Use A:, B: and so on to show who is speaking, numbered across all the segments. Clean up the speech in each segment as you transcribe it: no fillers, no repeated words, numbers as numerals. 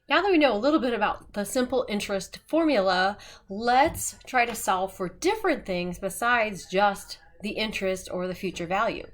A: Now that we know a little bit about the simple interest formula, let's try to solve for different things besides just the interest or the future value.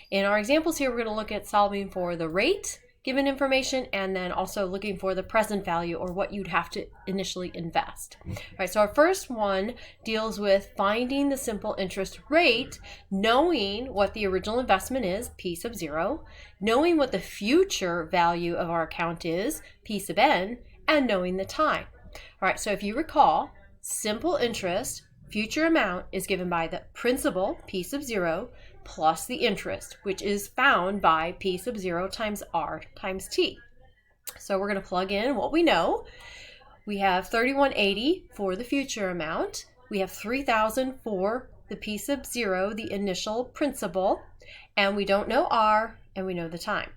A: In our examples here, we're going to look at solving for the rate given information and then also looking for the present value or what you'd have to initially invest. All right, so our first one deals with finding the simple interest rate, knowing what the original investment is, P sub 0, knowing what the future value of our account is, P sub n, and knowing the time. All right, so if you recall, simple interest, future amount is given by the principal, P sub 0, plus the interest, which is found by P sub 0 times R times T. So we're going to plug in what we know. We have 3180 for the future amount. We have 3000 for the P sub 0, the initial principal, and we don't know R, and we know the time.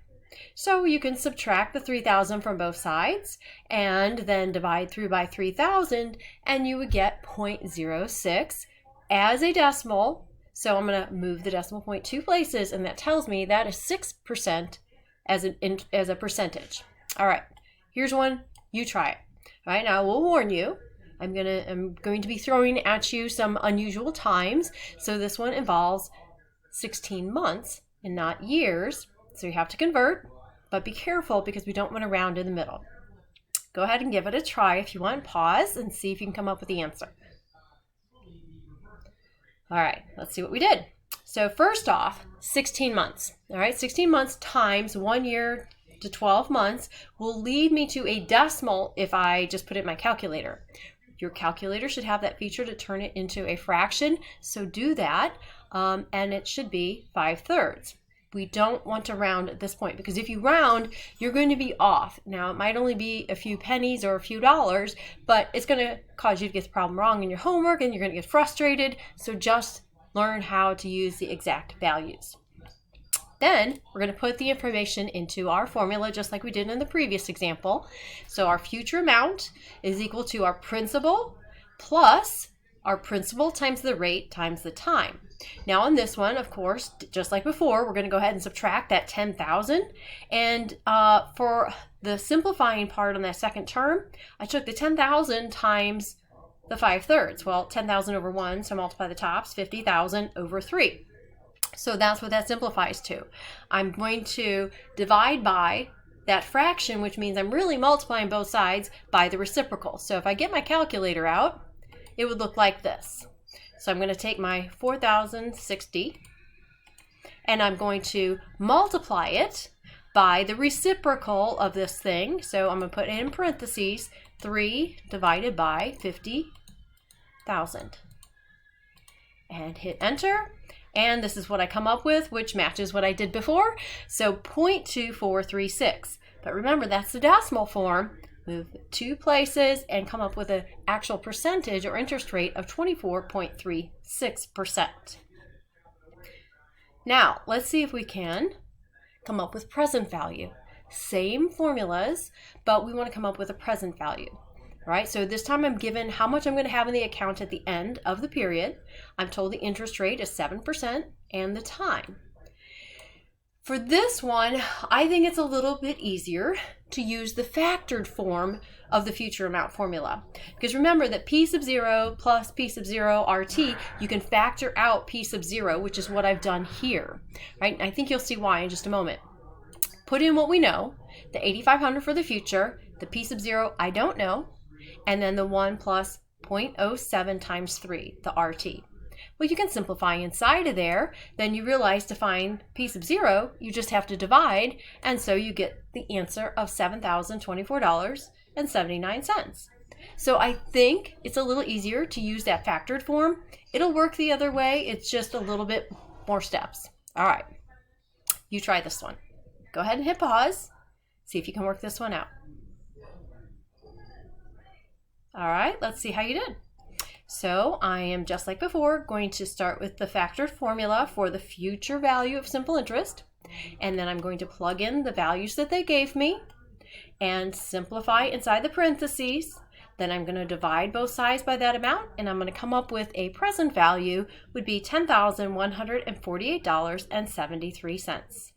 A: So you can subtract the 3000 from both sides and then divide through by 3000, and you would get 0.06 as a decimal. So I'm going to move the decimal point 2 places, and that tells me that is 6% as a percentage. All right, here's one. You try it. All right, now I will warn you. I'm going to be throwing at you some unusual times. So this one involves 16 months and not years. So you have to convert, but be careful because we don't want to round in the middle. Go ahead and give it a try if you want. Pause and see if you can come up with the answer. All right, let's see what we did. So first off, 16 months. All right, 16 months times 1 year to 12 months will lead me to a decimal if I just put it in my calculator. Your calculator should have that feature to turn it into a fraction, so do that, and it should be 5/3. We don't want to round at this point because if you round, you're going to be off. Now, it might only be a few pennies or a few dollars, but it's going to cause you to get the problem wrong in your homework and you're going to get frustrated. So just learn how to use the exact values. Then we're going to put the information into our formula just like we did in the previous example. So our future amount is equal to our principal plus our principal times the rate times the time. Now on this one, of course, just like before, we're going to go ahead and subtract that 10,000. And for the simplifying part on that second term, I took the 10,000 times the 5/3. Well, 10,000 over 1, so multiply the tops, 50,000 over 3. So that's what that simplifies to. I'm going to divide by that fraction, which means I'm really multiplying both sides by the reciprocal. So if I get my calculator out, it would look like this. So I'm going to take my 4,060 and I'm going to multiply it by the reciprocal of this thing. So I'm going to put in parentheses 3 divided by 50,000 and hit enter. And this is what I come up with, which matches what I did before. So 0.2436. But remember, that's the decimal form. Move 2 places and come up with an actual percentage or interest rate of 24.36%. Now, let's see if we can come up with present value. Same formulas, but we want to come up with a present value. All right, so this time I'm given how much I'm going to have in the account at the end of the period. I'm told the interest rate is 7% and the time. For this one, I think it's a little bit easier to use the factored form of the future amount formula. Because remember that P sub 0 plus P sub 0 RT, you can factor out P sub 0, which is what I've done here. Right? And I think you'll see why in just a moment. Put in what we know, the 8,500 for the future, the P sub 0 I don't know, and then the 1 plus 0.07 times 3, the RT. Well, you can simplify inside of there. Then you realize to find P sub 0, you just have to divide, and so you get the answer of $7,024.79. So I think it's a little easier to use that factored form. It'll work the other way. It's just a little bit more steps. All right, you try this one. Go ahead and hit pause. See if you can work this one out. All right, let's see how you did. So I am, just like before, going to start with the factored formula for the future value of simple interest. And then I'm going to plug in the values that they gave me and simplify inside the parentheses. Then I'm going to divide both sides by that amount, and I'm going to come up with a present value would be $10,148.73.